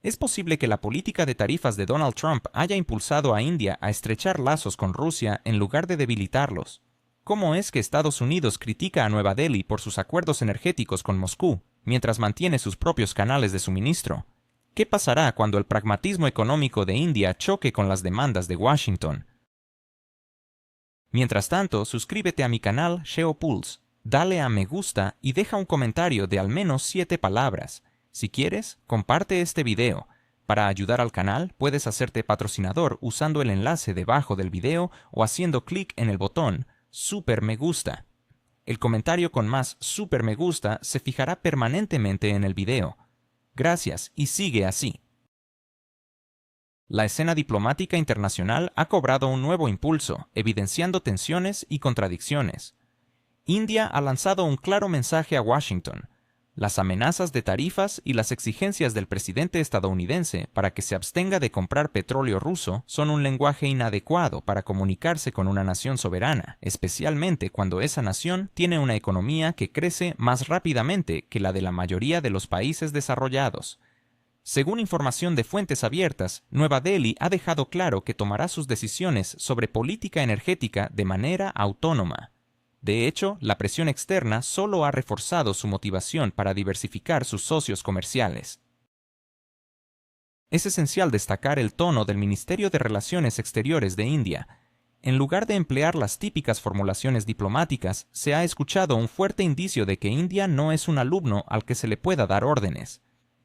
Es posible que la política de tarifas de Donald Trump haya impulsado a India a estrechar lazos con Rusia en lugar de debilitarlos. ¿Cómo es que Estados Unidos critica a Nueva Delhi por sus acuerdos energéticos con Moscú, mientras mantiene sus propios canales de suministro? ¿Qué pasará cuando el pragmatismo económico de India choque con las demandas de Washington? Mientras tanto, suscríbete a mi canal Geopulse, dale a me gusta y deja un comentario de al menos 7 palabras. Si quieres, comparte este video. Para ayudar al canal, puedes hacerte patrocinador usando el enlace debajo del video o haciendo clic en el botón Super Me Gusta. El comentario con más Super Me Gusta se fijará permanentemente en el video. Gracias y sigue así. La escena diplomática internacional ha cobrado un nuevo impulso, evidenciando tensiones y contradicciones. India ha lanzado un claro mensaje a Washington. Las amenazas de tarifas y las exigencias del presidente estadounidense para que se abstenga de comprar petróleo ruso son un lenguaje inadecuado para comunicarse con una nación soberana, especialmente cuando esa nación tiene una economía que crece más rápidamente que la de la mayoría de los países desarrollados. Según información de fuentes abiertas, Nueva Delhi ha dejado claro que tomará sus decisiones sobre política energética de manera autónoma. De hecho, la presión externa solo ha reforzado su motivación para diversificar sus socios comerciales. Es esencial destacar el tono del Ministerio de Relaciones Exteriores de India. En lugar de emplear las típicas formulaciones diplomáticas, se ha escuchado un fuerte indicio de que India no es un alumno al que se le pueda dar órdenes.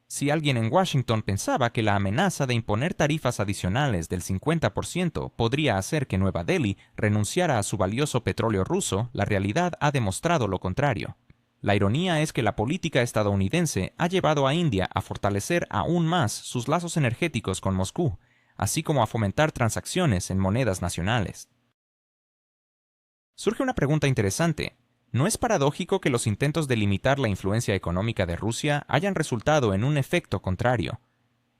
Si alguien en Washington pensaba que la amenaza de imponer tarifas adicionales del 50% podría hacer que Nueva Delhi renunciara a su valioso petróleo ruso, la realidad ha demostrado lo contrario. La ironía es que la política estadounidense ha llevado a India a fortalecer aún más sus lazos energéticos con Moscú, así como a fomentar transacciones en monedas nacionales. Surge una pregunta interesante. ¿No es paradójico que los intentos de limitar la influencia económica de Rusia hayan resultado en un efecto contrario?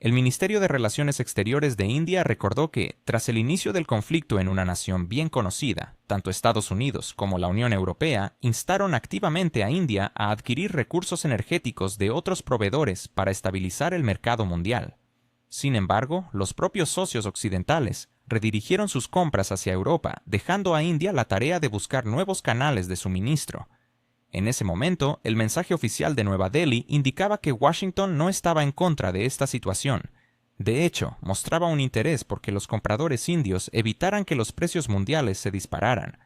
El Ministerio de Relaciones Exteriores de India recordó que, tras el inicio del conflicto en una nación bien conocida, tanto Estados Unidos como la Unión Europea instaron activamente a India a adquirir recursos energéticos de otros proveedores para estabilizar el mercado mundial. Sin embargo, los propios socios occidentales redirigieron sus compras hacia Europa, dejando a India la tarea de buscar nuevos canales de suministro. En ese momento, el mensaje oficial de Nueva Delhi indicaba que Washington no estaba en contra de esta situación. De hecho, mostraba un interés por que los compradores indios evitaran que los precios mundiales se dispararan.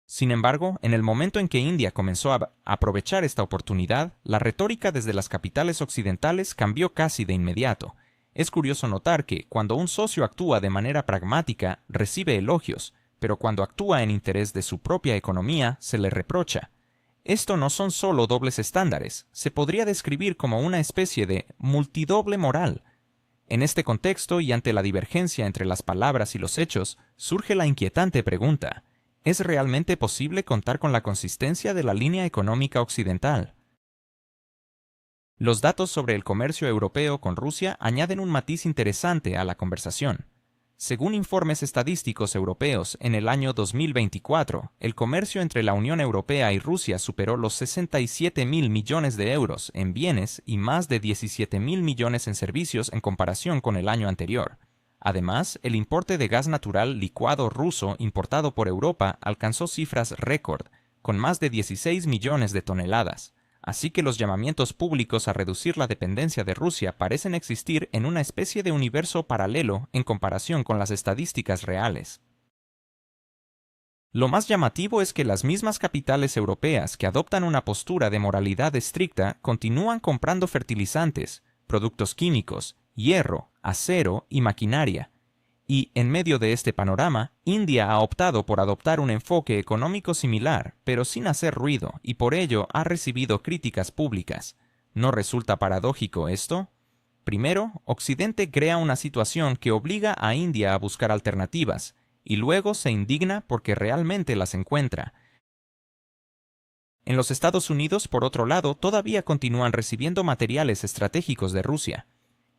Sin embargo, en el momento en que India comenzó a aprovechar esta oportunidad, la retórica desde las capitales occidentales cambió casi de inmediato. Es curioso notar que, cuando un socio actúa de manera pragmática, recibe elogios, pero cuando actúa en interés de su propia economía, se le reprocha. Esto no son solo dobles estándares, se podría describir como una especie de multidoble moral. En este contexto y ante la divergencia entre las palabras y los hechos, surge la inquietante pregunta: ¿es realmente posible contar con la consistencia de la línea económica occidental? Los datos sobre el comercio europeo con Rusia añaden un matiz interesante a la conversación. Según informes estadísticos europeos, en el año 2024, el comercio entre la Unión Europea y Rusia superó los 67.000 millones de euros en bienes y más de 17.000 millones en servicios en comparación con el año anterior. Además, el importe de gas natural licuado ruso importado por Europa alcanzó cifras récord, con más de 16 millones de toneladas. Así que los llamamientos públicos a reducir la dependencia de Rusia parecen existir en una especie de universo paralelo en comparación con las estadísticas reales. Lo más llamativo es que las mismas capitales europeas que adoptan una postura de moralidad estricta continúan comprando fertilizantes, productos químicos, hierro, acero y maquinaria. Y, en medio de este panorama, India ha optado por adoptar un enfoque económico similar, pero sin hacer ruido, y por ello ha recibido críticas públicas. ¿No resulta paradójico esto? Primero, Occidente crea una situación que obliga a India a buscar alternativas, y luego se indigna porque realmente las encuentra. En los Estados Unidos, por otro lado, todavía continúan recibiendo materiales estratégicos de Rusia.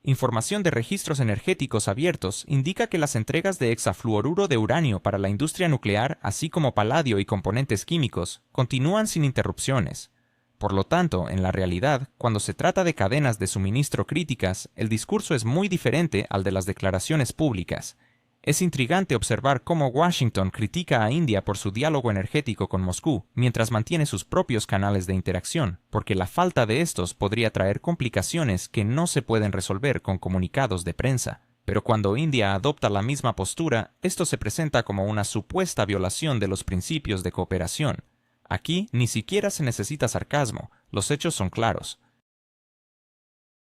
Información de registros energéticos abiertos indica que las entregas de hexafluoruro de uranio para la industria nuclear, así como paladio y componentes químicos, continúan sin interrupciones. Por lo tanto, en la realidad, cuando se trata de cadenas de suministro críticas, el discurso es muy diferente al de las declaraciones públicas. Es intrigante observar cómo Washington critica a India por su diálogo energético con Moscú, mientras mantiene sus propios canales de interacción, porque la falta de estos podría traer complicaciones que no se pueden resolver con comunicados de prensa. Pero cuando India adopta la misma postura, esto se presenta como una supuesta violación de los principios de cooperación. Aquí ni siquiera se necesita sarcasmo, los hechos son claros.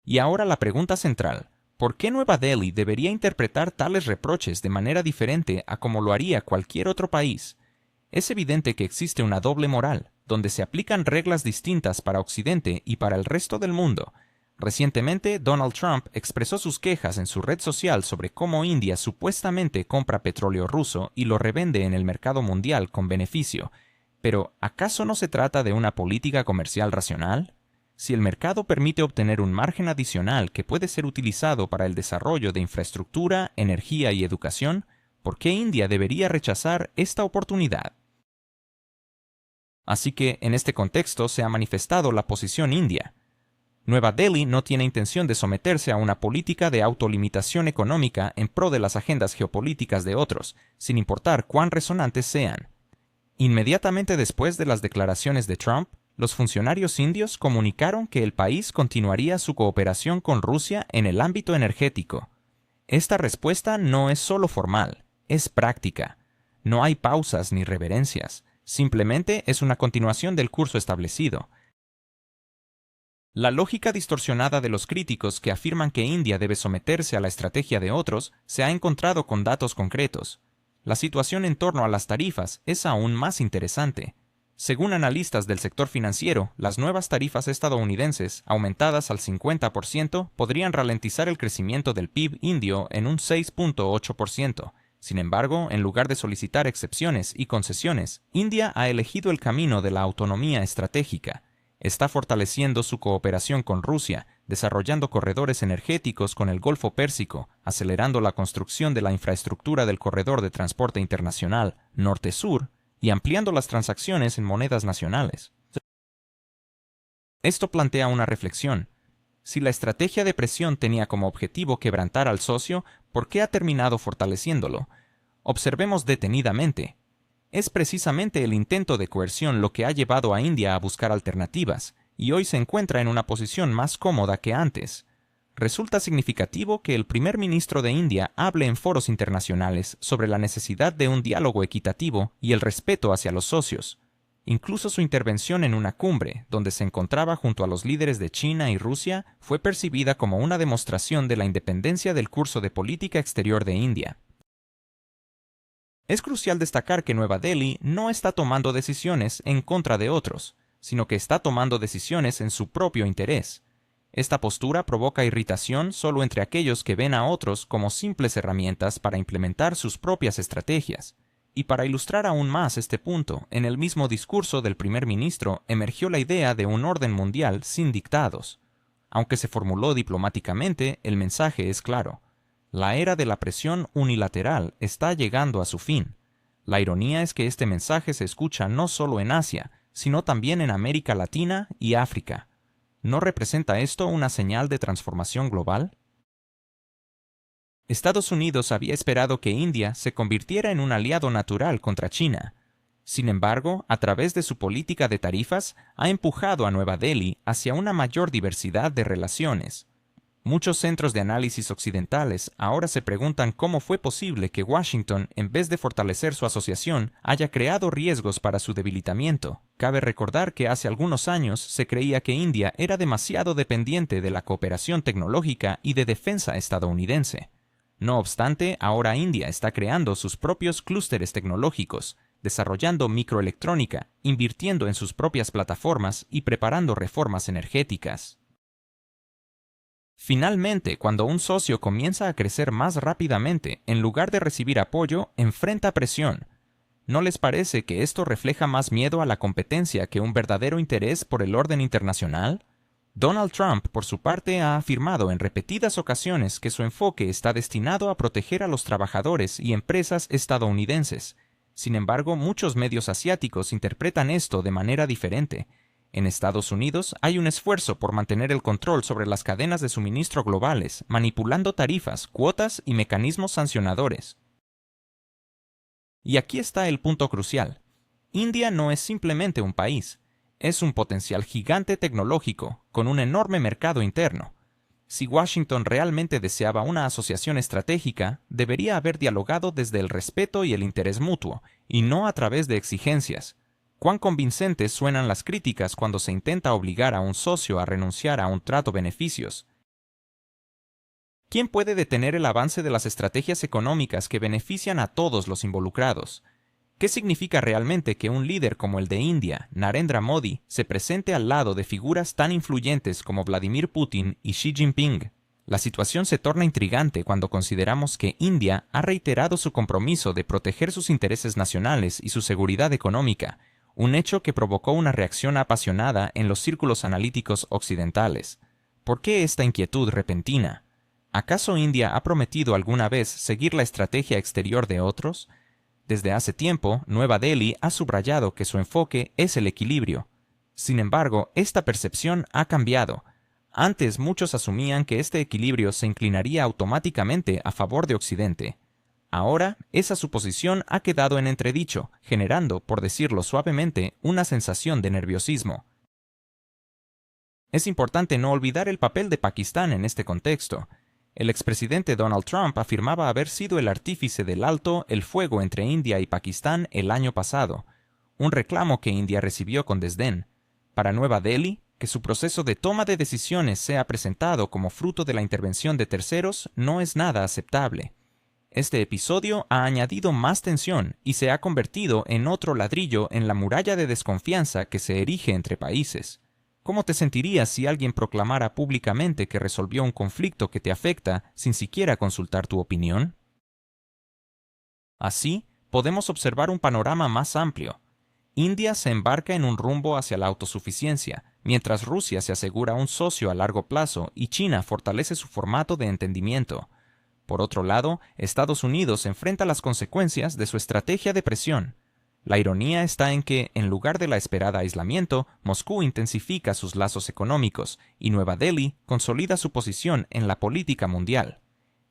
Y ahora la pregunta central: ¿por qué Nueva Delhi debería interpretar tales reproches de manera diferente a como lo haría cualquier otro país? Es evidente que existe una doble moral, donde se aplican reglas distintas para Occidente y para el resto del mundo. Recientemente, Donald Trump expresó sus quejas en su red social sobre cómo India supuestamente compra petróleo ruso y lo revende en el mercado mundial con beneficio. Pero, ¿acaso no se trata de una política comercial racional? Si el mercado permite obtener un margen adicional que puede ser utilizado para el desarrollo de infraestructura, energía y educación, ¿por qué India debería rechazar esta oportunidad? Así que, en este contexto, se ha manifestado la posición india. Nueva Delhi no tiene intención de someterse a una política de autolimitación económica en pro de las agendas geopolíticas de otros, sin importar cuán resonantes sean. Inmediatamente después de las declaraciones de Trump, los funcionarios indios comunicaron que el país continuaría su cooperación con Rusia en el ámbito energético. Esta respuesta no es solo formal, es práctica. No hay pausas ni reverencias, simplemente es una continuación del curso establecido. La lógica distorsionada de los críticos que afirman que India debe someterse a la estrategia de otros se ha encontrado con datos concretos. La situación en torno a las tarifas es aún más interesante. Según analistas del sector financiero, las nuevas tarifas estadounidenses, aumentadas al 50%, podrían ralentizar el crecimiento del PIB indio en un 6.8%. Sin embargo, en lugar de solicitar excepciones y concesiones, India ha elegido el camino de la autonomía estratégica. Está fortaleciendo su cooperación con Rusia, desarrollando corredores energéticos con el Golfo Pérsico, acelerando la construcción de la infraestructura del corredor de transporte internacional norte-sur y ampliando las transacciones en monedas nacionales. Esto plantea una reflexión. Si la estrategia de presión tenía como objetivo quebrantar al socio, ¿por qué ha terminado fortaleciéndolo? Observemos detenidamente. Es precisamente el intento de coerción lo que ha llevado a India a buscar alternativas, y hoy se encuentra en una posición más cómoda que antes. Resulta significativo que el primer ministro de India hable en foros internacionales sobre la necesidad de un diálogo equitativo y el respeto hacia los socios. Incluso su intervención en una cumbre, donde se encontraba junto a los líderes de China y Rusia, fue percibida como una demostración de la independencia del curso de política exterior de India. Es crucial destacar que Nueva Delhi no está tomando decisiones en contra de otros, sino que está tomando decisiones en su propio interés. Esta postura provoca irritación solo entre aquellos que ven a otros como simples herramientas para implementar sus propias estrategias. Y para ilustrar aún más este punto, en el mismo discurso del primer ministro emergió la idea de un orden mundial sin dictados. Aunque se formuló diplomáticamente, el mensaje es claro. La era de la presión unilateral está llegando a su fin. La ironía es que este mensaje se escucha no solo en Asia, sino también en América Latina y África. ¿No representa esto una señal de transformación global? Estados Unidos había esperado que India se convirtiera en un aliado natural contra China. Sin embargo, a través de su política de tarifas, ha empujado a Nueva Delhi hacia una mayor diversidad de relaciones. Muchos centros de análisis occidentales ahora se preguntan cómo fue posible que Washington, en vez de fortalecer su asociación, haya creado riesgos para su debilitamiento. Cabe recordar que hace algunos años se creía que India era demasiado dependiente de la cooperación tecnológica y de defensa estadounidense. No obstante, ahora India está creando sus propios clústeres tecnológicos, desarrollando microelectrónica, invirtiendo en sus propias plataformas y preparando reformas energéticas. Finalmente, cuando un socio comienza a crecer más rápidamente, en lugar de recibir apoyo, enfrenta presión. ¿No les parece que esto refleja más miedo a la competencia que un verdadero interés por el orden internacional? Donald Trump, por su parte, ha afirmado en repetidas ocasiones que su enfoque está destinado a proteger a los trabajadores y empresas estadounidenses. Sin embargo, muchos medios asiáticos interpretan esto de manera diferente. En Estados Unidos hay un esfuerzo por mantener el control sobre las cadenas de suministro globales, manipulando tarifas, cuotas y mecanismos sancionadores. Y aquí está el punto crucial. India no es simplemente un país, es un potencial gigante tecnológico, con un enorme mercado interno. Si Washington realmente deseaba una asociación estratégica, debería haber dialogado desde el respeto y el interés mutuo, y no a través de exigencias. ¿Cuán convincentes suenan las críticas cuando se intenta obligar a un socio a renunciar a un trato-beneficios? ¿Quién puede detener el avance de las estrategias económicas que benefician a todos los involucrados? ¿Qué significa realmente que un líder como el de India, Narendra Modi, se presente al lado de figuras tan influyentes como Vladimir Putin y Xi Jinping? La situación se torna intrigante cuando consideramos que India ha reiterado su compromiso de proteger sus intereses nacionales y su seguridad económica, un hecho que provocó una reacción apasionada en los círculos analíticos occidentales. ¿Por qué esta inquietud repentina? ¿Acaso India ha prometido alguna vez seguir la estrategia exterior de otros? Desde hace tiempo, Nueva Delhi ha subrayado que su enfoque es el equilibrio. Sin embargo, esta percepción ha cambiado. Antes muchos asumían que este equilibrio se inclinaría automáticamente a favor de Occidente. Ahora, esa suposición ha quedado en entredicho, generando, por decirlo suavemente, una sensación de nerviosismo. Es importante no olvidar el papel de Pakistán en este contexto. El expresidente Donald Trump afirmaba haber sido el artífice del alto el fuego entre India y Pakistán el año pasado, un reclamo que India recibió con desdén. Para Nueva Delhi, que su proceso de toma de decisiones sea presentado como fruto de la intervención de terceros no es nada aceptable. Este episodio ha añadido más tensión y se ha convertido en otro ladrillo en la muralla de desconfianza que se erige entre países. ¿Cómo te sentirías si alguien proclamara públicamente que resolvió un conflicto que te afecta sin siquiera consultar tu opinión? Así, podemos observar un panorama más amplio. India se embarca en un rumbo hacia la autosuficiencia, mientras Rusia se asegura un socio a largo plazo y China fortalece su formato de entendimiento. Por otro lado, Estados Unidos enfrenta las consecuencias de su estrategia de presión. La ironía está en que, en lugar de la esperada aislamiento, Moscú intensifica sus lazos económicos y Nueva Delhi consolida su posición en la política mundial.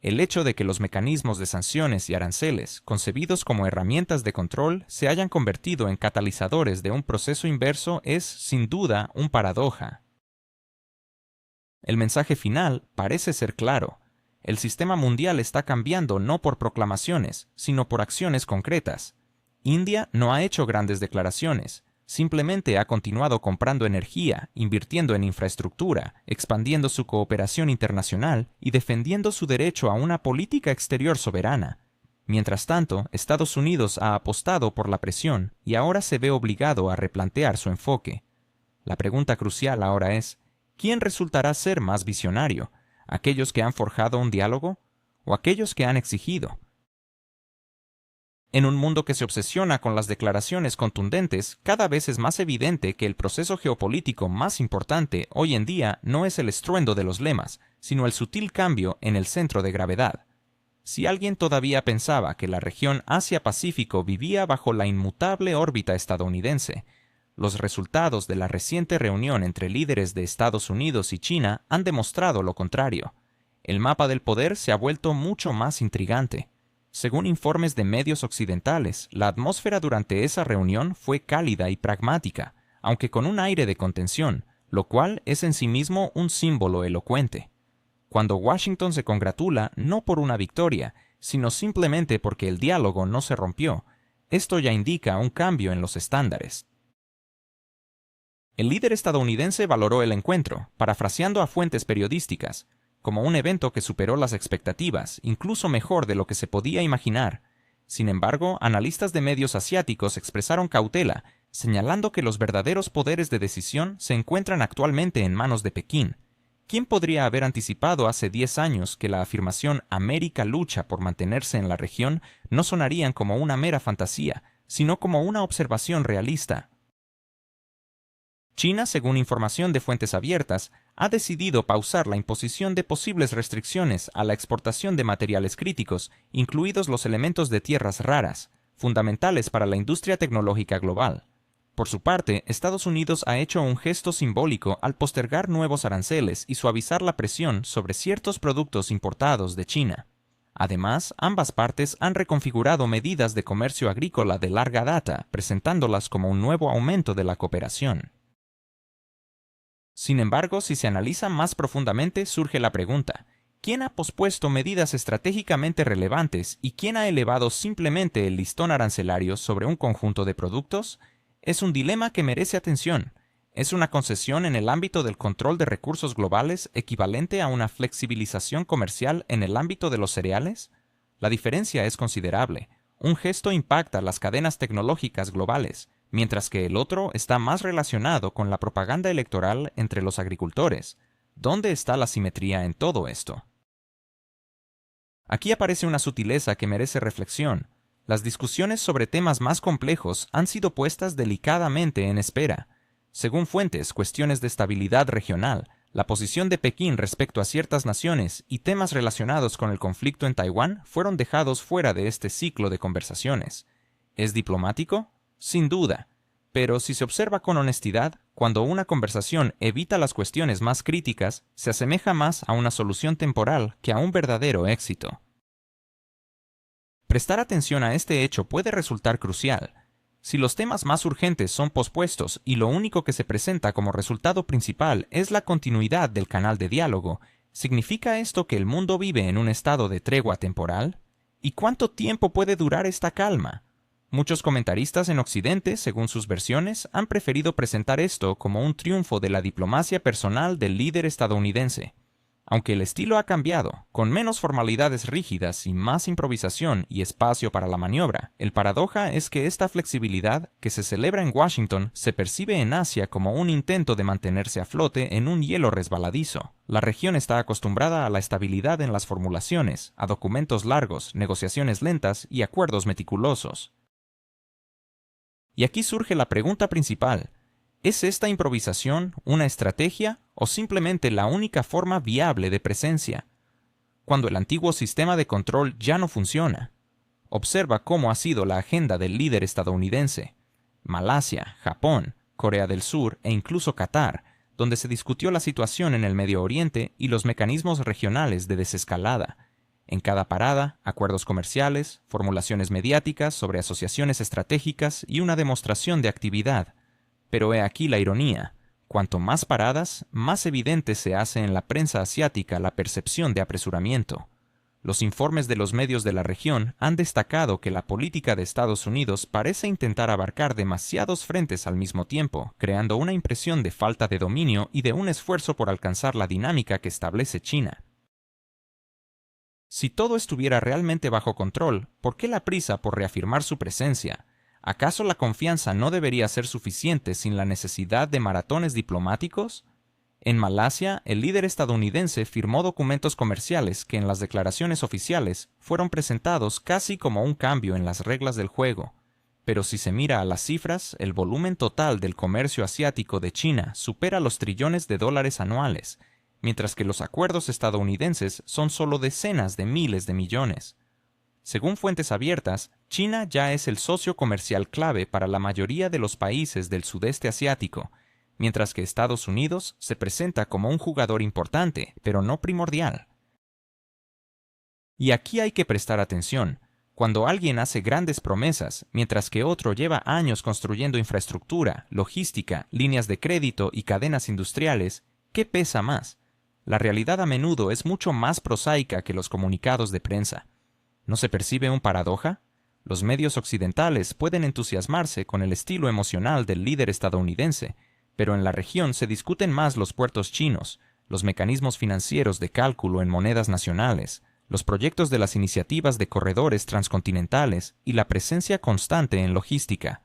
El hecho de que los mecanismos de sanciones y aranceles, concebidos como herramientas de control, se hayan convertido en catalizadores de un proceso inverso es, sin duda, un paradoja. El mensaje final parece ser claro. El sistema mundial está cambiando no por proclamaciones, sino por acciones concretas. India no ha hecho grandes declaraciones, simplemente ha continuado comprando energía, invirtiendo en infraestructura, expandiendo su cooperación internacional y defendiendo su derecho a una política exterior soberana. Mientras tanto, Estados Unidos ha apostado por la presión y ahora se ve obligado a replantear su enfoque. La pregunta crucial ahora es, ¿quién resultará ser más visionario? ¿Aquellos que han forjado un diálogo o aquellos que han exigido? En un mundo que se obsesiona con las declaraciones contundentes, cada vez es más evidente que el proceso geopolítico más importante hoy en día no es el estruendo de los lemas, sino el sutil cambio en el centro de gravedad. Si alguien todavía pensaba que la región Asia-Pacífico vivía bajo la inmutable órbita estadounidense, los resultados de la reciente reunión entre líderes de Estados Unidos y China han demostrado lo contrario. El mapa del poder se ha vuelto mucho más intrigante. Según informes de medios occidentales, la atmósfera durante esa reunión fue cálida y pragmática, aunque con un aire de contención, lo cual es en sí mismo un símbolo elocuente. Cuando Washington se congratula no por una victoria, sino simplemente porque el diálogo no se rompió, esto ya indica un cambio en los estándares. El líder estadounidense valoró el encuentro, parafraseando a fuentes periodísticas, como un evento que superó las expectativas, incluso mejor de lo que se podía imaginar. Sin embargo, analistas de medios asiáticos expresaron cautela, señalando que los verdaderos poderes de decisión se encuentran actualmente en manos de Pekín. ¿Quién podría haber anticipado hace 10 años que la afirmación «América lucha por mantenerse en la región» no sonarían como una mera fantasía, sino como una observación realista? China, según información de fuentes abiertas, ha decidido pausar la imposición de posibles restricciones a la exportación de materiales críticos, incluidos los elementos de tierras raras, fundamentales para la industria tecnológica global. Por su parte, Estados Unidos ha hecho un gesto simbólico al postergar nuevos aranceles y suavizar la presión sobre ciertos productos importados de China. Además, ambas partes han reconfigurado medidas de comercio agrícola de larga data, presentándolas como un nuevo aumento de la cooperación. Sin embargo, si se analiza más profundamente, surge la pregunta: ¿quién ha pospuesto medidas estratégicamente relevantes y quién ha elevado simplemente el listón arancelario sobre un conjunto de productos? Es un dilema que merece atención. ¿Es una concesión en el ámbito del control de recursos globales equivalente a una flexibilización comercial en el ámbito de los cereales? La diferencia es considerable. Un gesto impacta las cadenas tecnológicas globales, mientras que el otro está más relacionado con la propaganda electoral entre los agricultores. ¿Dónde está la simetría en todo esto? Aquí aparece una sutileza que merece reflexión. Las discusiones sobre temas más complejos han sido puestas delicadamente en espera. Según fuentes, cuestiones de estabilidad regional, la posición de Pekín respecto a ciertas naciones y temas relacionados con el conflicto en Taiwán fueron dejados fuera de este ciclo de conversaciones. ¿Es diplomático? Sin duda. Pero si se observa con honestidad, cuando una conversación evita las cuestiones más críticas, se asemeja más a una solución temporal que a un verdadero éxito. Prestar atención a este hecho puede resultar crucial. Si los temas más urgentes son pospuestos y lo único que se presenta como resultado principal es la continuidad del canal de diálogo, ¿significa esto que el mundo vive en un estado de tregua temporal? ¿Y cuánto tiempo puede durar esta calma? Muchos comentaristas en Occidente, según sus versiones, han preferido presentar esto como un triunfo de la diplomacia personal del líder estadounidense. Aunque el estilo ha cambiado, con menos formalidades rígidas y más improvisación y espacio para la maniobra, el paradoja es que esta flexibilidad que se celebra en Washington se percibe en Asia como un intento de mantenerse a flote en un hielo resbaladizo. La región está acostumbrada a la estabilidad en las formulaciones, a documentos largos, negociaciones lentas y acuerdos meticulosos. Y aquí surge la pregunta principal: ¿es esta improvisación una estrategia o simplemente la única forma viable de presencia? Cuando el antiguo sistema de control ya no funciona. Observa cómo ha sido la agenda del líder estadounidense. Malasia, Japón, Corea del Sur e incluso Qatar, donde se discutió la situación en el Medio Oriente y los mecanismos regionales de desescalada. En cada parada, acuerdos comerciales, formulaciones mediáticas sobre asociaciones estratégicas y una demostración de actividad. Pero he aquí la ironía: cuanto más paradas, más evidente se hace en la prensa asiática la percepción de apresuramiento. Los informes de los medios de la región han destacado que la política de Estados Unidos parece intentar abarcar demasiados frentes al mismo tiempo, creando una impresión de falta de dominio y de un esfuerzo por alcanzar la dinámica que establece China. Si todo estuviera realmente bajo control, ¿por qué la prisa por reafirmar su presencia? ¿Acaso la confianza no debería ser suficiente sin la necesidad de maratones diplomáticos? En Malasia, el líder estadounidense firmó documentos comerciales que en las declaraciones oficiales fueron presentados casi como un cambio en las reglas del juego. Pero si se mira a las cifras, el volumen total del comercio asiático de China supera los trillones de dólares anuales, mientras que los acuerdos estadounidenses son solo decenas de miles de millones. Según fuentes abiertas, China ya es el socio comercial clave para la mayoría de los países del sudeste asiático, mientras que Estados Unidos se presenta como un jugador importante, pero no primordial. Y aquí hay que prestar atención. Cuando alguien hace grandes promesas, mientras que otro lleva años construyendo infraestructura, logística, líneas de crédito y cadenas industriales, ¿qué pesa más? La realidad a menudo es mucho más prosaica que los comunicados de prensa. ¿No se percibe un paradoja? Los medios occidentales pueden entusiasmarse con el estilo emocional del líder estadounidense, pero en la región se discuten más los puertos chinos, los mecanismos financieros de cálculo en monedas nacionales, los proyectos de las iniciativas de corredores transcontinentales y la presencia constante en logística.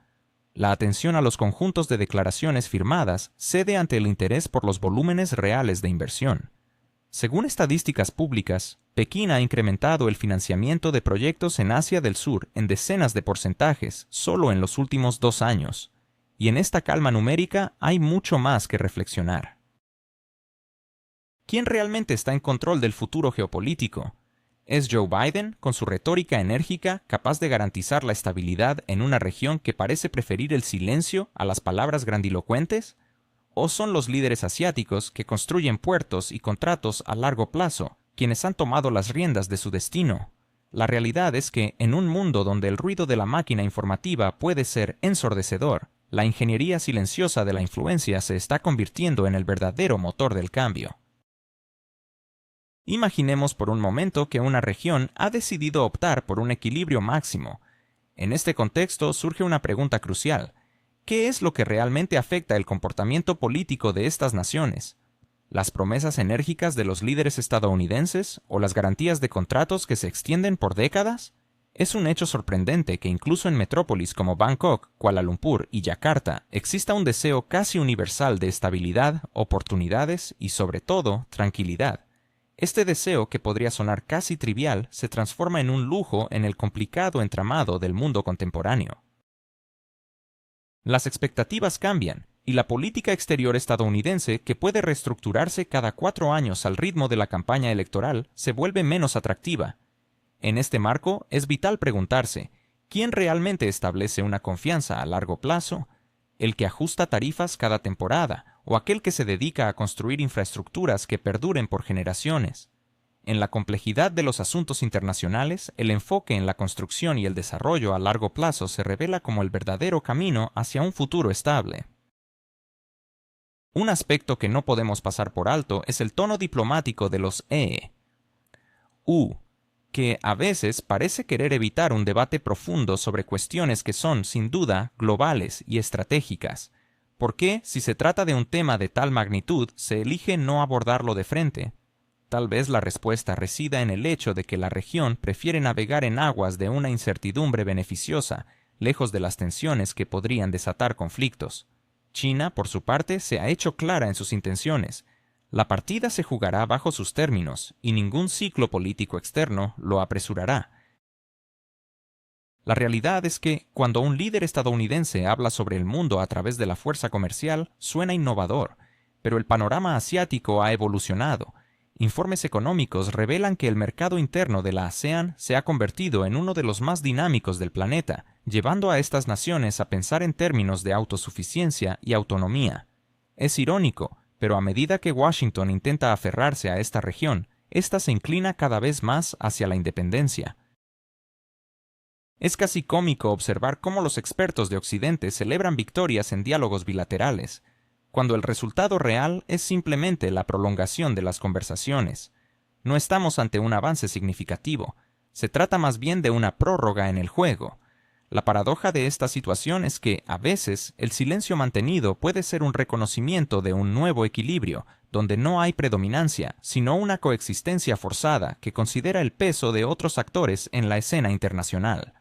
La atención a los conjuntos de declaraciones firmadas cede ante el interés por los volúmenes reales de inversión. Según estadísticas públicas, Pekín ha incrementado el financiamiento de proyectos en Asia del Sur en decenas de porcentajes solo en los últimos 2 años, y en esta calma numérica hay mucho más que reflexionar. ¿Quién realmente está en control del futuro geopolítico? ¿Es Joe Biden, con su retórica enérgica, capaz de garantizar la estabilidad en una región que parece preferir el silencio a las palabras grandilocuentes? ¿O son los líderes asiáticos que construyen puertos y contratos a largo plazo quienes han tomado las riendas de su destino? La realidad es que, en un mundo donde el ruido de la máquina informativa puede ser ensordecedor, la ingeniería silenciosa de la influencia se está convirtiendo en el verdadero motor del cambio. Imaginemos por un momento que una región ha decidido optar por un equilibrio máximo. En este contexto surge una pregunta crucial. ¿Qué es lo que realmente afecta el comportamiento político de estas naciones? ¿Las promesas enérgicas de los líderes estadounidenses o las garantías de contratos que se extienden por décadas? Es un hecho sorprendente que incluso en metrópolis como Bangkok, Kuala Lumpur y Yakarta exista un deseo casi universal de estabilidad, oportunidades y, sobre todo, tranquilidad. Este deseo, que podría sonar casi trivial, se transforma en un lujo en el complicado entramado del mundo contemporáneo. Las expectativas cambian, y la política exterior estadounidense, que puede reestructurarse cada 4 años al ritmo de la campaña electoral, se vuelve menos atractiva. En este marco, es vital preguntarse, ¿quién realmente establece una confianza a largo plazo? ¿El que ajusta tarifas cada temporada o aquel que se dedica a construir infraestructuras que perduren por generaciones? En la complejidad de los asuntos internacionales, el enfoque en la construcción y el desarrollo a largo plazo se revela como el verdadero camino hacia un futuro estable. Un aspecto que no podemos pasar por alto es el tono diplomático de los que a veces parece querer evitar un debate profundo sobre cuestiones que son, sin duda, globales y estratégicas. ¿Por qué, si se trata de un tema de tal magnitud, se elige no abordarlo de frente? Tal vez la respuesta resida en el hecho de que la región prefiere navegar en aguas de una incertidumbre beneficiosa, lejos de las tensiones que podrían desatar conflictos. China, por su parte, se ha hecho clara en sus intenciones. La partida se jugará bajo sus términos, y ningún ciclo político externo lo apresurará. La realidad es que, cuando un líder estadounidense habla sobre el mundo a través de la fuerza comercial, suena innovador, pero el panorama asiático ha evolucionado. Informes económicos revelan que el mercado interno de la ASEAN se ha convertido en uno de los más dinámicos del planeta, llevando a estas naciones a pensar en términos de autosuficiencia y autonomía. Es irónico, pero a medida que Washington intenta aferrarse a esta región, ésta se inclina cada vez más hacia la independencia. Es casi cómico observar cómo los expertos de Occidente celebran victorias en diálogos bilaterales, cuando el resultado real es simplemente la prolongación de las conversaciones. No estamos ante un avance significativo, se trata más bien de una prórroga en el juego. La paradoja de esta situación es que, a veces, el silencio mantenido puede ser un reconocimiento de un nuevo equilibrio, donde no hay predominancia, sino una coexistencia forzada que considera el peso de otros actores en la escena internacional.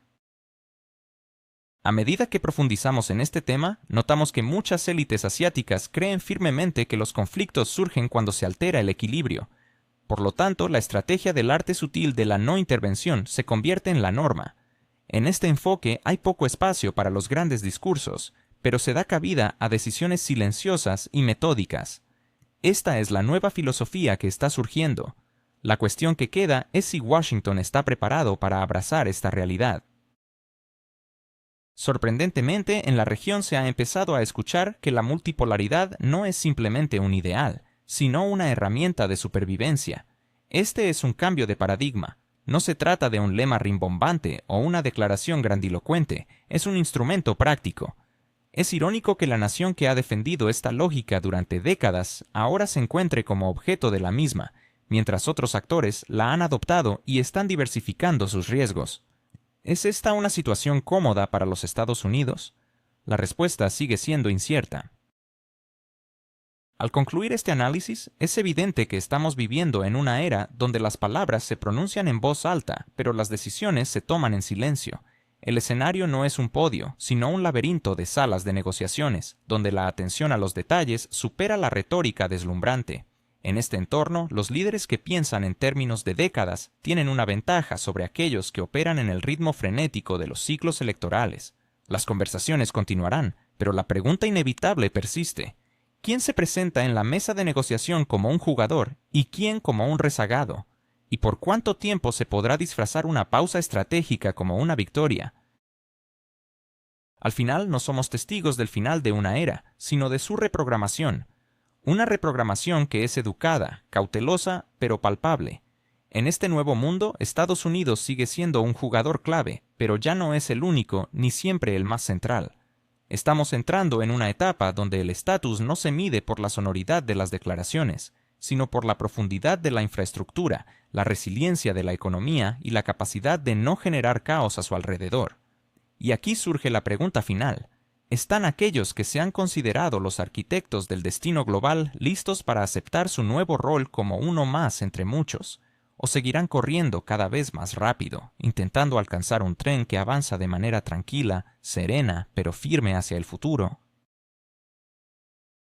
A medida que profundizamos en este tema, notamos que muchas élites asiáticas creen firmemente que los conflictos surgen cuando se altera el equilibrio. Por lo tanto, la estrategia del arte sutil de la no intervención se convierte en la norma. En este enfoque hay poco espacio para los grandes discursos, pero se da cabida a decisiones silenciosas y metódicas. Esta es la nueva filosofía que está surgiendo. La cuestión que queda es si Washington está preparado para abrazar esta realidad. Sorprendentemente, en la región se ha empezado a escuchar que la multipolaridad no es simplemente un ideal, sino una herramienta de supervivencia. Este es un cambio de paradigma. No se trata de un lema rimbombante o una declaración grandilocuente, es un instrumento práctico. Es irónico que la nación que ha defendido esta lógica durante décadas ahora se encuentre como objeto de la misma, mientras otros actores la han adoptado y están diversificando sus riesgos. ¿Es esta una situación cómoda para los Estados Unidos? La respuesta sigue siendo incierta. Al concluir este análisis, es evidente que estamos viviendo en una era donde las palabras se pronuncian en voz alta, pero las decisiones se toman en silencio. El escenario no es un podio, sino un laberinto de salas de negociaciones, donde la atención a los detalles supera la retórica deslumbrante. En este entorno, los líderes que piensan en términos de décadas tienen una ventaja sobre aquellos que operan en el ritmo frenético de los ciclos electorales. Las conversaciones continuarán, pero la pregunta inevitable persiste. ¿Quién se presenta en la mesa de negociación como un jugador y quién como un rezagado? ¿Y por cuánto tiempo se podrá disfrazar una pausa estratégica como una victoria? Al final no somos testigos del final de una era, sino de su reprogramación. Una reprogramación que es educada, cautelosa, pero palpable. En este nuevo mundo, Estados Unidos sigue siendo un jugador clave, pero ya no es el único ni siempre el más central. Estamos entrando en una etapa donde el estatus no se mide por la sonoridad de las declaraciones, sino por la profundidad de la infraestructura, la resiliencia de la economía y la capacidad de no generar caos a su alrededor. Y aquí surge la pregunta final. ¿Están aquellos que se han considerado los arquitectos del destino global listos para aceptar su nuevo rol como uno más entre muchos? ¿O seguirán corriendo cada vez más rápido, intentando alcanzar un tren que avanza de manera tranquila, serena, pero firme hacia el futuro?